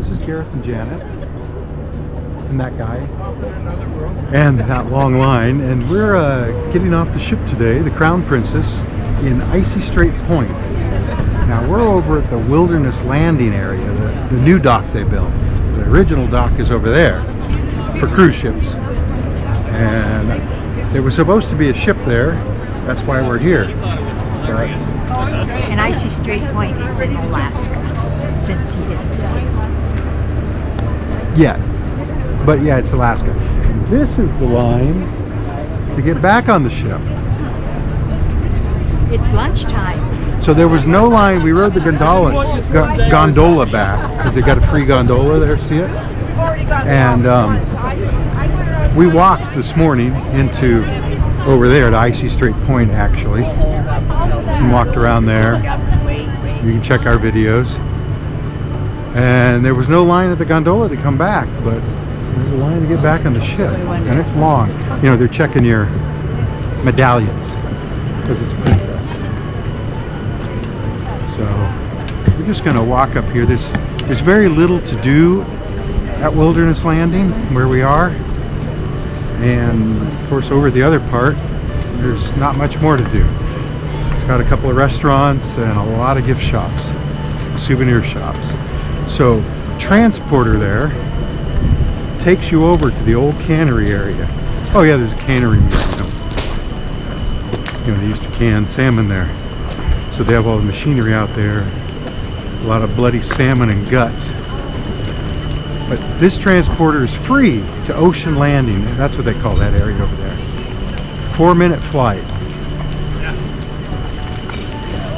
this is Gareth and Janet, and that guy, and that long line, and we're getting off the ship today, the Crown Princess, in Icy Strait Point. Now we're over at the Wilderness Landing area, the new dock they built. The original dock is over there for cruise ships, and there was supposed to be a ship there. That's why we're here. But and Icy Strait Point is in Alaska, since he didn't say. yeah, but yeah, it's Alaska. This is the line to get back on the ship. It's lunchtime. So there was no line. We rode the gondola back because they got a free gondola there. See it? And we walked this morning into over there to Icy Strait Point actually, and walked around there. You can check our videos. And there was no line at the gondola to come back, but there's a line to get back on the ship, and it's long. You know, they're checking your medallions because it's a princess. So we're just going to walk up here. There's very little to do at Wilderness Landing where we are, and of course over the other part there's not much more to do. It's got a couple of restaurants and a lot of gift shops, souvenir shops. So transporter there takes you over to the old cannery area. Oh yeah, there's a cannery museum. You know, they used to can salmon there. So they have all the machinery out there, a lot of bloody salmon and guts. But this transporter is free to Ocean Landing. That's what they call that area over there. 4-minute flight.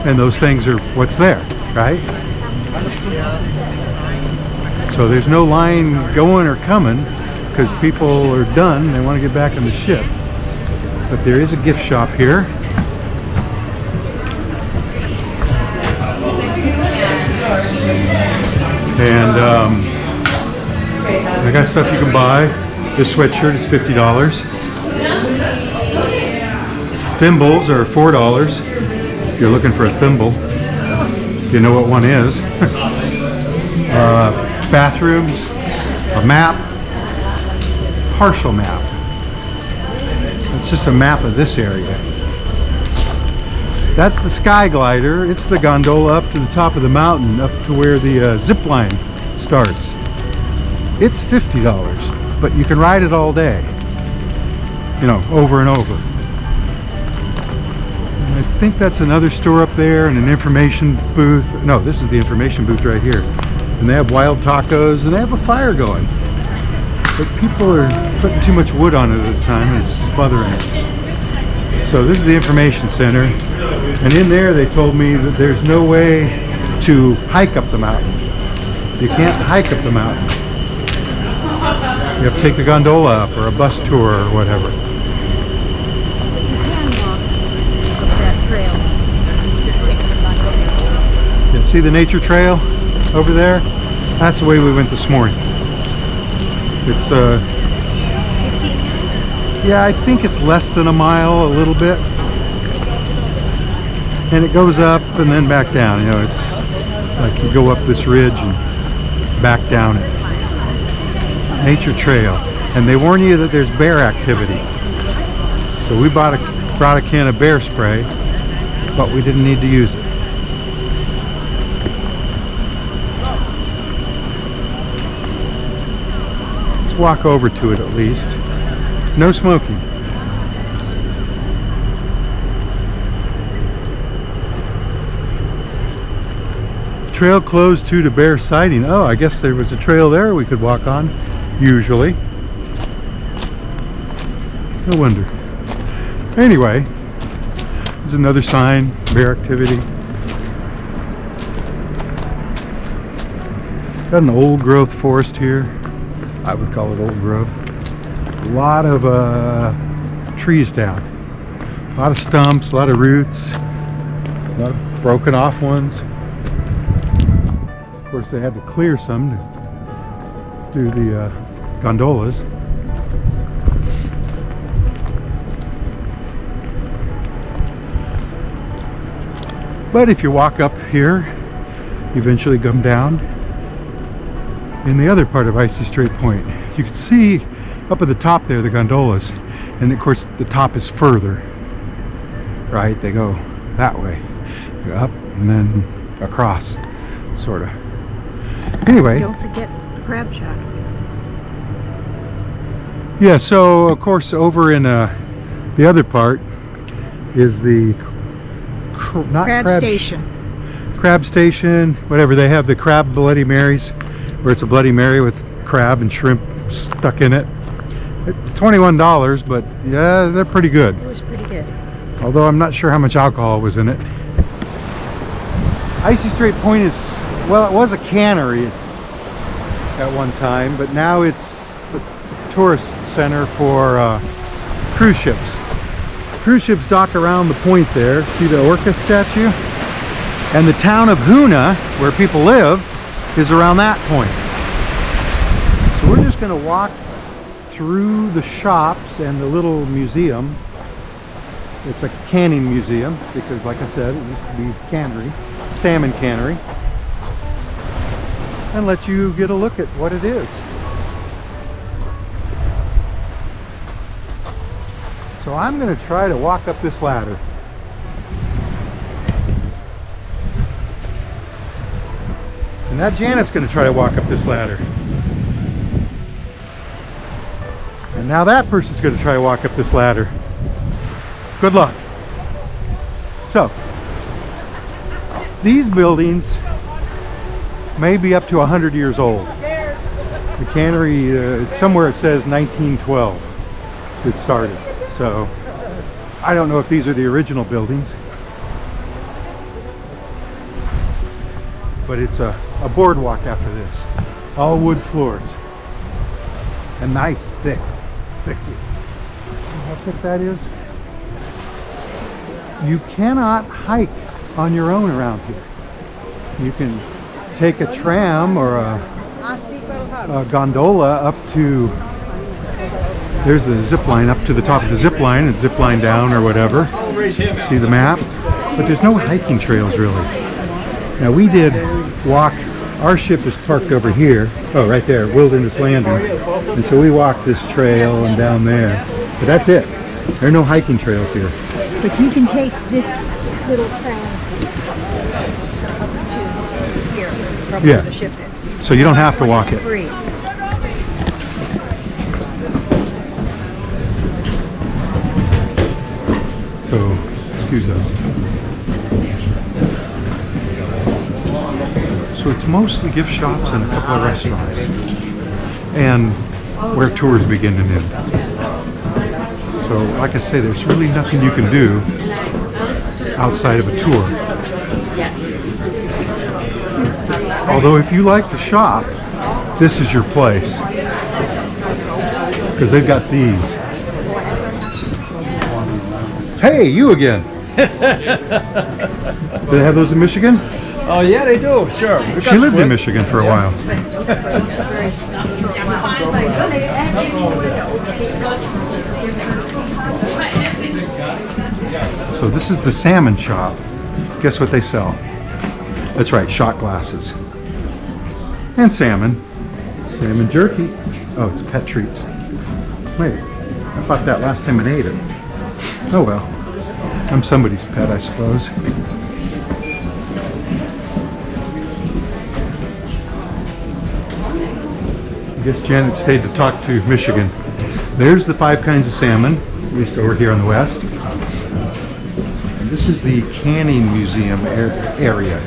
And those things are what's there, right? So there's no line going or coming because people are done. They want to get back on the ship. But there is a gift shop here. And I got stuff you can buy. This sweatshirt is $50. Thimbles are $4 if you're looking for a thimble, if you know what one is. Bathrooms, a map, partial map. It's just a map of this area. That's the sky glider. It's the gondola up to the top of the mountain, up to where the zip line starts. It's $50, but you can ride it all day, you know, over and over. And I think that's another store up there and an information booth. No, this is the information booth right here. And they have wild tacos and they have a fire going. But people are putting too much wood on it at the time and it's smothering it. So this is the information center. And in there they told me that there's no way to hike up the mountain. You can't hike up the mountain. You have to take the gondola up or a bus tour or whatever. You can walk up that trail instead of taking the gondola. You see the nature trail over there? That's the way we went this morning. It's 15 minutes? yeah, I think it's less than a mile, a little bit. And it goes up and then back down. You know, it's like you go up this ridge and back down it. Nature trail. And they warn you that there's bear activity. So we brought a can of bear spray, but we didn't need to use it. Let's walk over to it at least. No smoking. Trail closed due to bear sighting. Oh, I guess there was a trail there we could walk on, usually. No wonder. Anyway, there's another sign, bear activity. Got an old growth forest here. I would call it old growth. A lot of trees down. A lot of stumps, a lot of roots, a lot of broken off ones. Of course, they had to clear some to do the gondolas. But if you walk up here, you eventually come down. in the other part of Icy Strait Point. You can see up at the top there the gondolas, and of course the top is further, right? They go that way, go up and then across, sort of. Anyway, Don't forget the crab shack. yeah, so of course over in the other part is the crab station, whatever. They have the crab Bloody Marys, where it's a Bloody Mary with crab and shrimp stuck in it. $21, but yeah, they're pretty good. It was pretty good. Although I'm not sure how much alcohol was in it. Icy Strait Point is, well, it was a cannery at one time, but now it's the tourist center for cruise ships. Cruise ships dock around the point there. See the orca statue? And the town of Hoona, where people live, is around that point. So we're just going to walk through the shops and the little museum. It's a canning museum because, like I said, it used to be cannery, salmon cannery, and let you get a look at what it is. So I'm going to try to walk up this ladder. And now Janet's going to try to walk up this ladder. And now that person's going to try to walk up this ladder. Good luck. So, these buildings may be up to 100 years old. The cannery, somewhere it says 1912 it started. So, I don't know if these are the original buildings. But it's a boardwalk after this. All wood floors. And nice, thick. See how thick that is? You cannot hike on your own around here. You can take a tram or a gondola up to, there's the zip line, up to the top of the zip line and zip line down or whatever. See the map? But there's no hiking trails really. Now we did walk, our ship is parked over here, oh right there, Wilderness Landing, and so we walked this trail and down there, but that's it. There are no hiking trails here. But you can take this little tram up to here from where the ship is. So you don't have to walk it. Free. So, excuse us. So it's mostly gift shops and a couple of restaurants. And where tours begin and end. So, like I say, there's really nothing you can do outside of a tour. Although if you like to shop, this is your place. Because they've got these. Hey, you again! Do they have those in Michigan? Oh yeah, they do, sure. She lived in Michigan for a while. So this is the salmon shop. Guess what they sell? That's right, shot glasses. And salmon. Salmon jerky. Oh, it's pet treats. Wait, I bought that last time and ate it. Oh well. I'm somebody's pet, I suppose. I guess Janet stayed to talk to Michigan. There's the 5 kinds of salmon, at least over here on the west. And this is the canning museum area.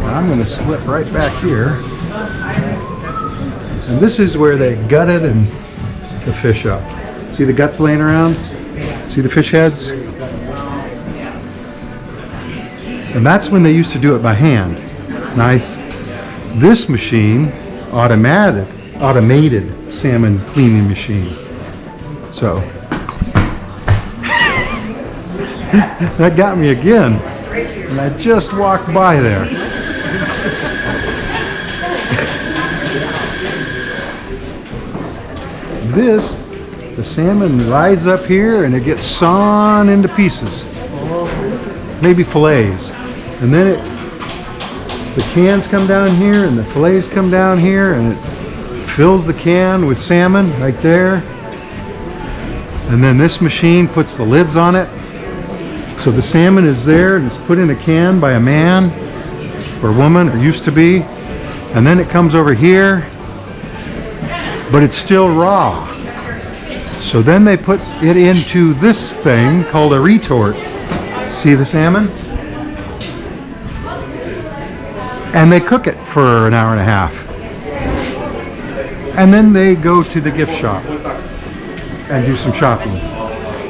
And I'm going to slip right back here. And this is where they gutted and the fish up. See the guts laying around? See the fish heads? And that's when they used to do it by hand. Knife. This machine, automated salmon cleaning machine. So, that got me again. And I just walked by there. This, the salmon rides up here and it gets sawn into pieces. Maybe fillets. And then it The cans come down here and the fillets come down here, and it fills the can with salmon right there. And then this machine puts the lids on it. So the salmon is there and it's put in a can by a man or woman, or used to be. And then it comes over here, but it's still raw. So then they put it into this thing called a retort. See the salmon? And they cook it for an hour and a half. And then they go to the gift shop and do some shopping.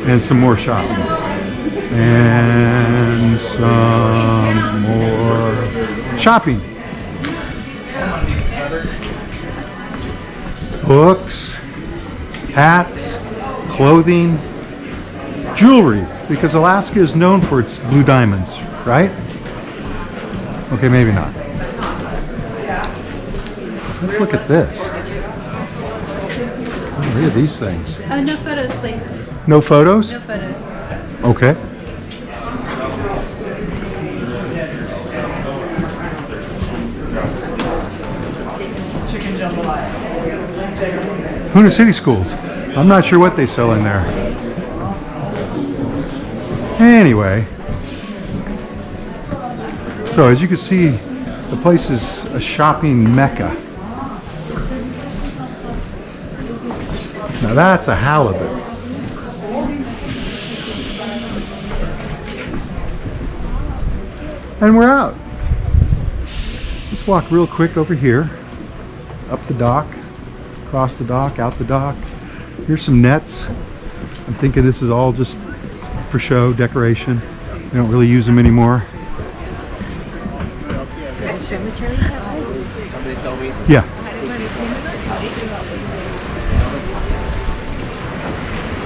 And some more shopping. And some more shopping. Books, hats, clothing, jewelry, because Alaska is known for its blue diamonds, right? Okay, maybe not. Let's look at this. Oh, look at these things. No photos, please. No photos? No photos. Okay. Hoona City Schools. I'm not sure what they sell in there. Anyway. So as you can see, the place is a shopping mecca. Now that's a halibut. And we're out. Let's walk real quick over here. Up the dock, across the dock, out the dock. Here's some nets. I'm thinking this is all just for show, decoration. They don't really use them anymore. There's a cemetery that way? Yeah.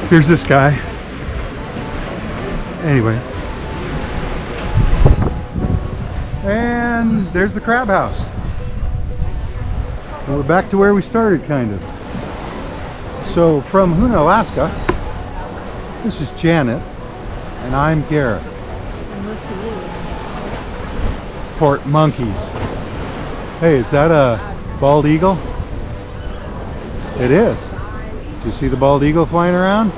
Here's this guy. Anyway. And there's the crab house. And we're back to where we started, kind of. So from Hoona, Alaska, this is Janet, and I'm Garrett. And we'll see you. Port monkeys. Hey, is that a bald eagle? It is. Do you see the bald eagle flying around?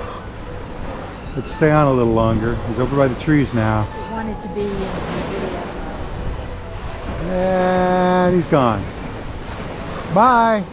Let's stay on a little longer. He's over by the trees now. I wanted to be in the video. And he's gone. Bye.